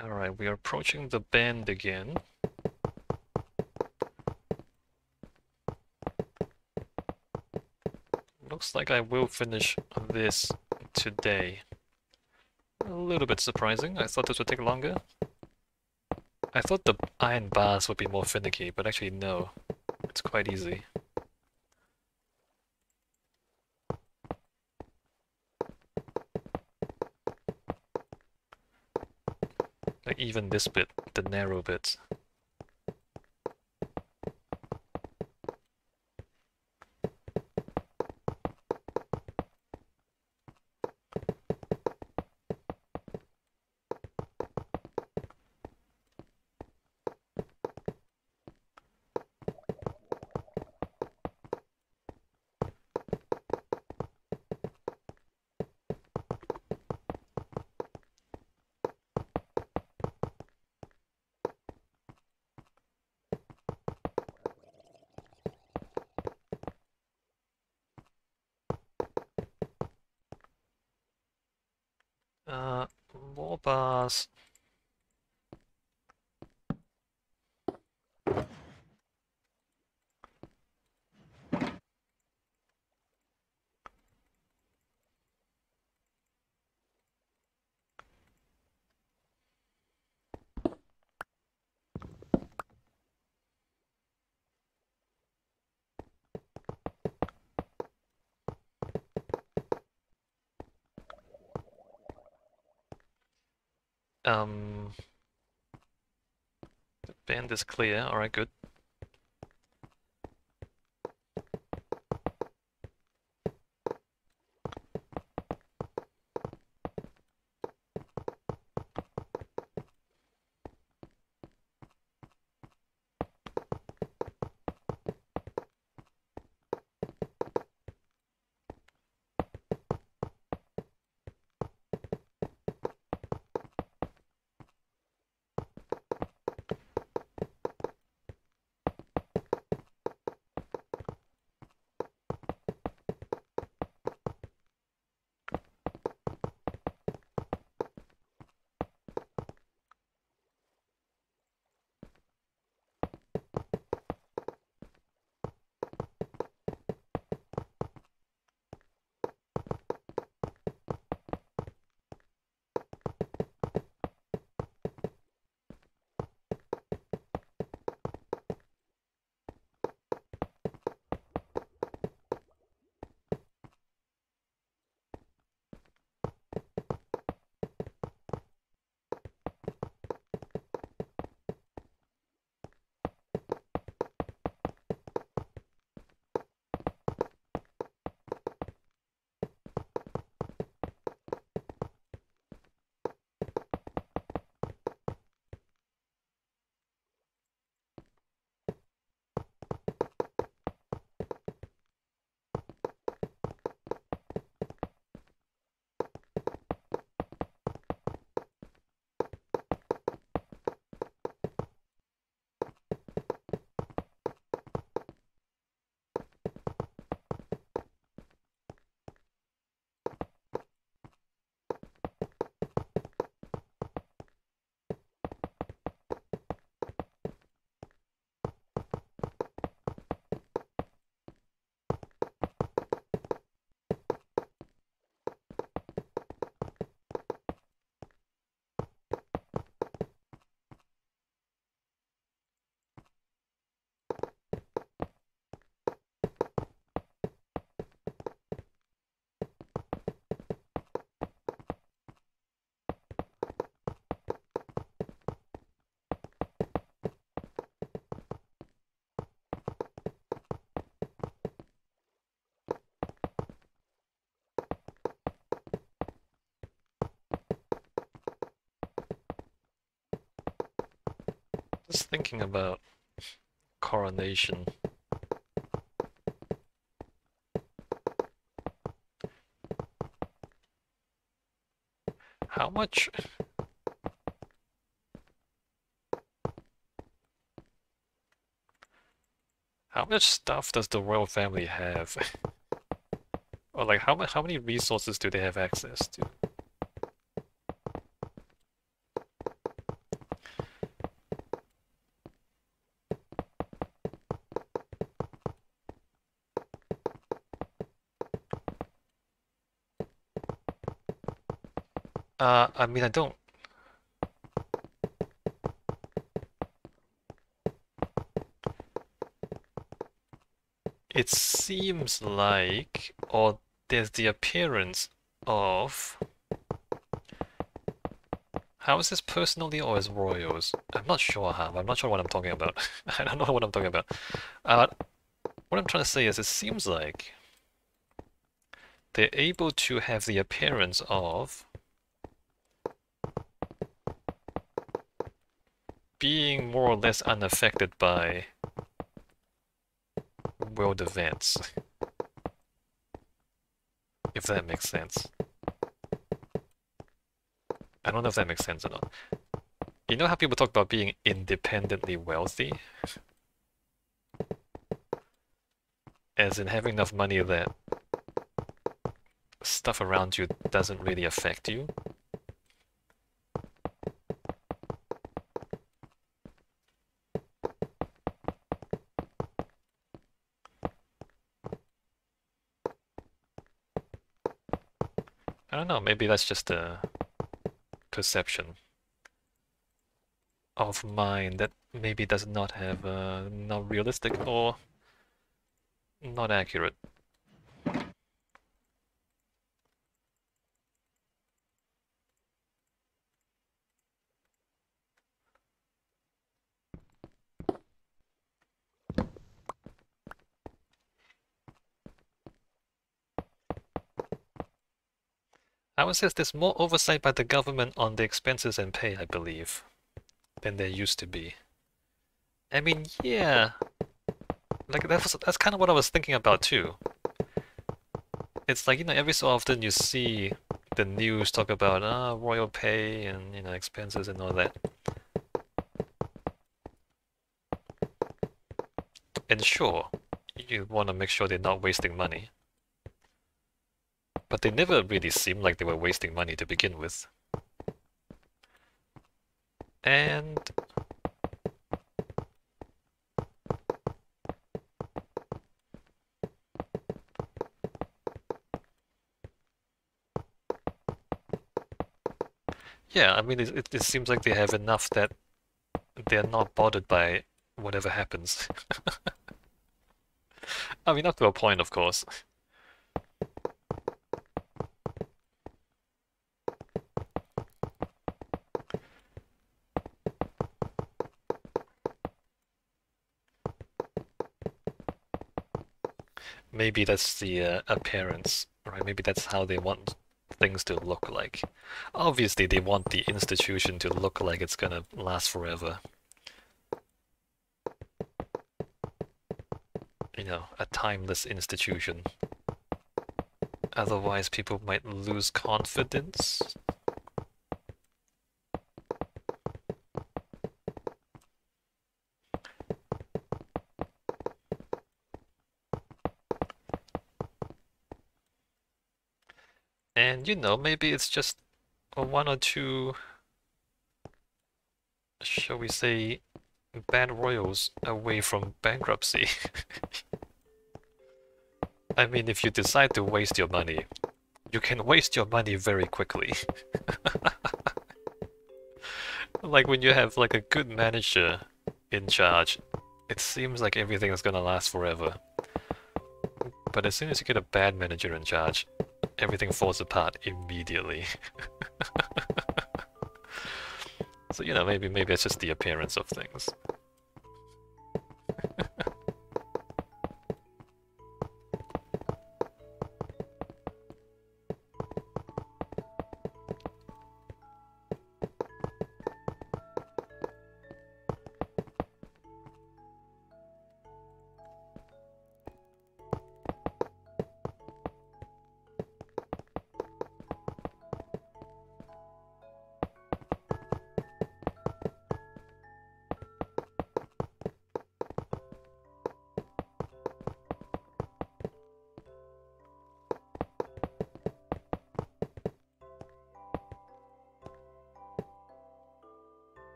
Alright, we are approaching the bend again. Looks like I will finish this today. A little bit surprising. I thought this would take longer. I thought the iron bars would be more finicky, but actually no. It's quite easy. Like even this bit, the narrow bit. More bars. Um, the bend is clear. Alright, good. Just thinking about coronation. How much... How much stuff does the royal family have? Or like how many resources do they have access to? I mean, I don't. It seems like, or there's the appearance of. How is this personally or as royals? I'm not sure how. I'm not sure what I'm talking about. I don't know what I'm talking about. Uh, what I'm trying to say is, it seems like they're able to have the appearance of being more or less unaffected by world events, if that makes sense. I don't know if that makes sense or not. You know how people talk about being independently wealthy? As in having enough money that stuff around you doesn't really affect you? I don't know, maybe that's just a perception of mine that maybe does not have not realistic or not accurate. I would say there's more oversight by the government on the expenses and pay, I believe, than there used to be. I mean, yeah, like that's kind of what I was thinking about too. It's like, every so often you see the news talk about royal pay and expenses and all that. And sure, you want to make sure they're not wasting money, but they never really seemed like they were wasting money to begin with. And yeah, I mean, it seems like they have enough that they're not bothered by whatever happens. I mean, up to a point, of course. Maybe that's the appearance, right? Maybe that's how they want things to look like. Obviously, they want the institution to look like it's gonna last forever. A timeless institution. Otherwise, people might lose confidence. And maybe it's just one or two, shall we say, bad royals away from bankruptcy. I mean, if you decide to waste your money, you can waste your money very quickly. Like when you have like a good manager in charge, it seems like everything is gonna last forever. But as soon as you get a bad manager in charge, everything falls apart immediately. So, maybe it's just the appearance of things.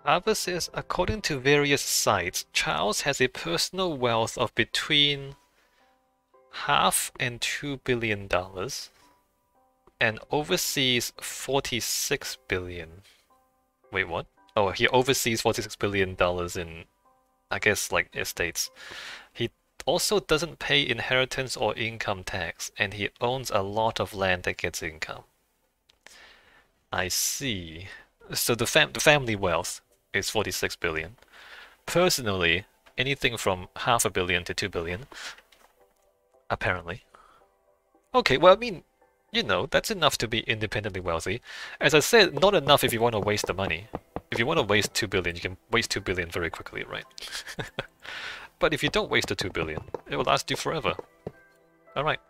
Harvard says, according to various sites, Charles has a personal wealth of between half and $2 billion and oversees 46 billion. Wait, what? Oh, he oversees $46 billion in, I guess, like estates. He also doesn't pay inheritance or income tax, and he owns a lot of land that gets income. I see. So the family wealth is 46 billion. Personally, anything from half a billion to 2 billion, apparently. Okay, well, I mean, that's enough to be independently wealthy. As I said, not enough if you want to waste the money. If you want to waste 2 billion, you can waste 2 billion very quickly, right? But if you don't waste the 2 billion, it will last you forever. Alright.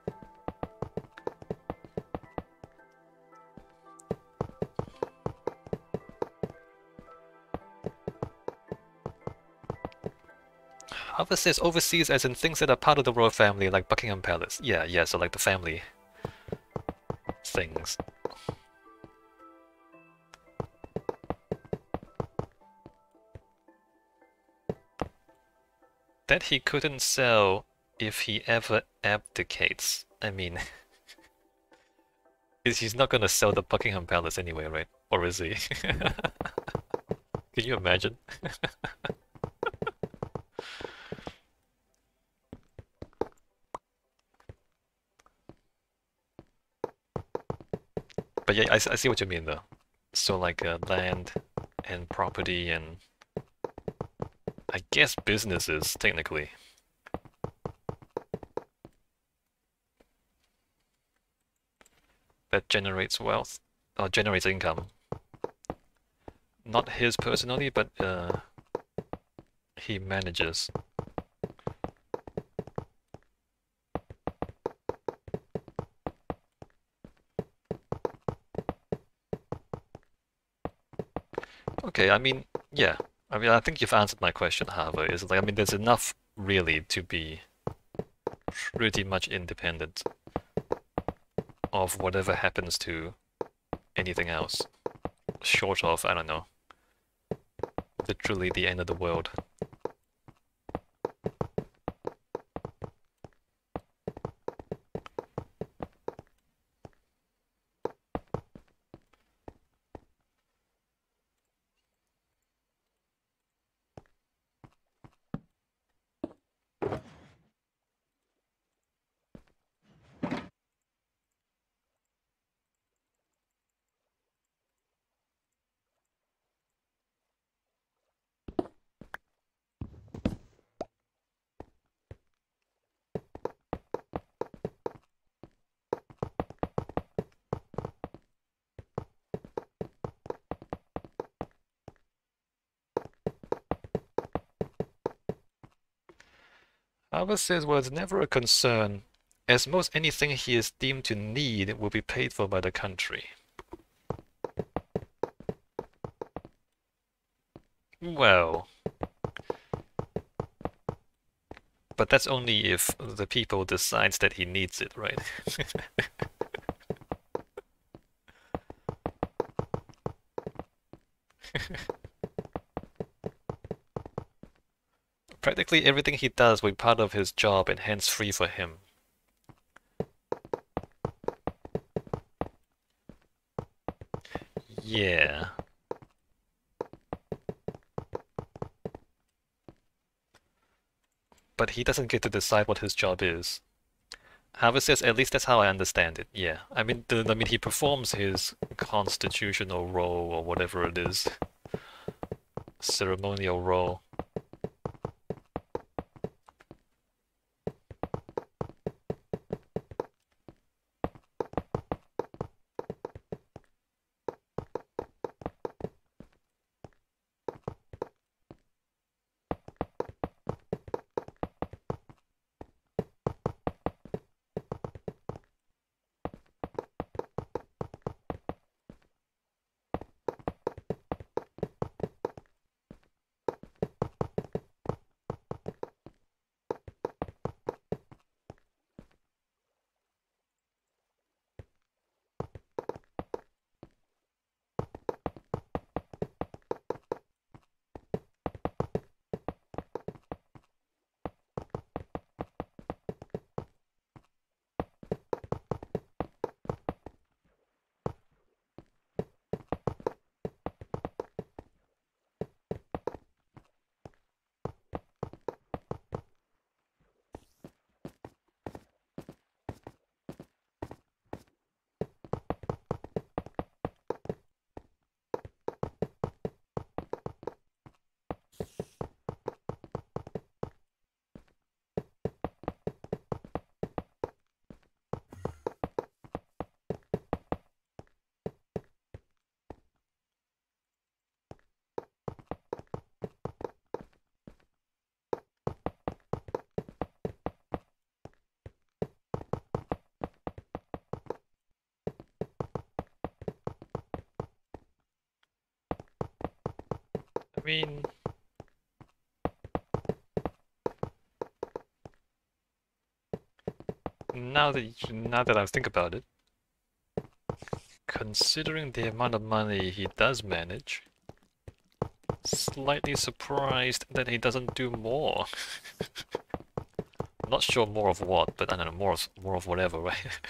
Harvard says overseas as in things that are part of the royal family, like Buckingham Palace. Yeah, so like the family things. That he couldn't sell if he ever abdicates. I mean, he's not gonna sell the Buckingham Palace anyway, right? Or is he? Can you imagine? But yeah, I see what you mean though. So like land and property and I guess businesses, technically. That generates wealth, or generates income. Not his personally, but he manages. Okay, I mean, yeah. I mean, I think you've answered my question, Harvard. Is like, I mean, there's enough really to be pretty much independent of whatever happens to anything else, short of, I don't know, literally the end of the world. Albert says, well, it's never a concern, as most anything he is deemed to need will be paid for by the country. Well, but that's only if the people decides that he needs it, right? Practically everything he does will be part of his job and hence free for him. Yeah. But he doesn't get to decide what his job is. However, says at least that's how I understand it. Yeah, I mean, he performs his constitutional role or whatever it is, ceremonial role. mean, now that I think about it, considering the amount of money he does manage, slightly surprised that he doesn't do more. Not sure more of what, but I don't know, more of whatever, right?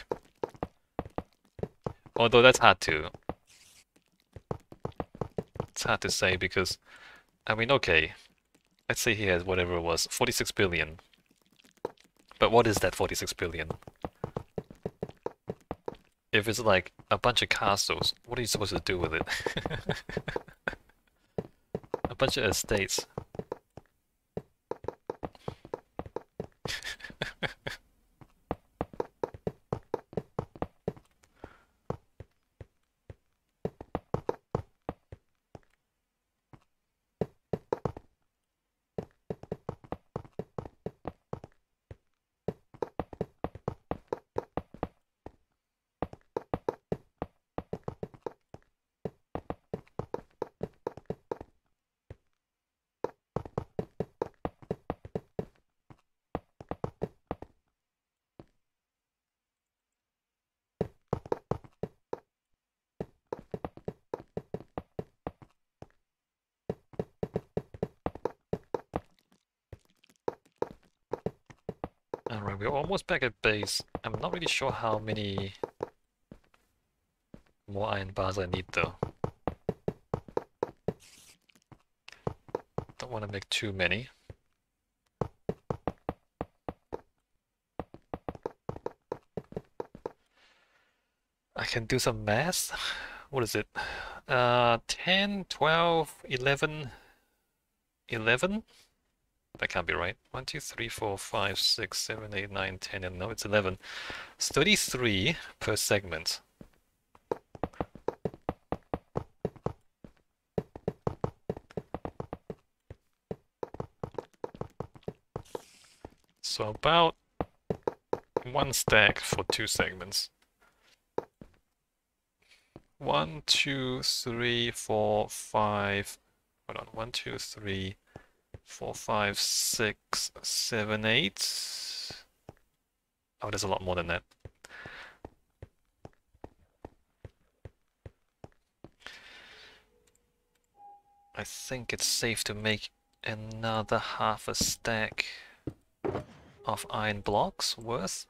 Although that's hard to it's hard to say because I mean, okay, let's say he has whatever it was, 46 billion. But what is that 46 billion? If it's like a bunch of castles, what are you supposed to do with it? A bunch of estates. Alright, we're almost back at base. I'm not really sure how many more iron bars I need though. Don't want to make too many. I can do some math. What is it? 10, 12, 11, 11? That can't be right. 1, 2, 3, 4, 5, 6, 7, 8, 9, 10, and no, it's 11. It's 33 per segment. So about one stack for 2 segments. 1, 2, 3, 4, 5. Hold on. 1, 2, 3, 4, 5, 6, 7, 8. Oh, there's a lot more than that. I think it's safe to make another half a stack of iron blocks worth.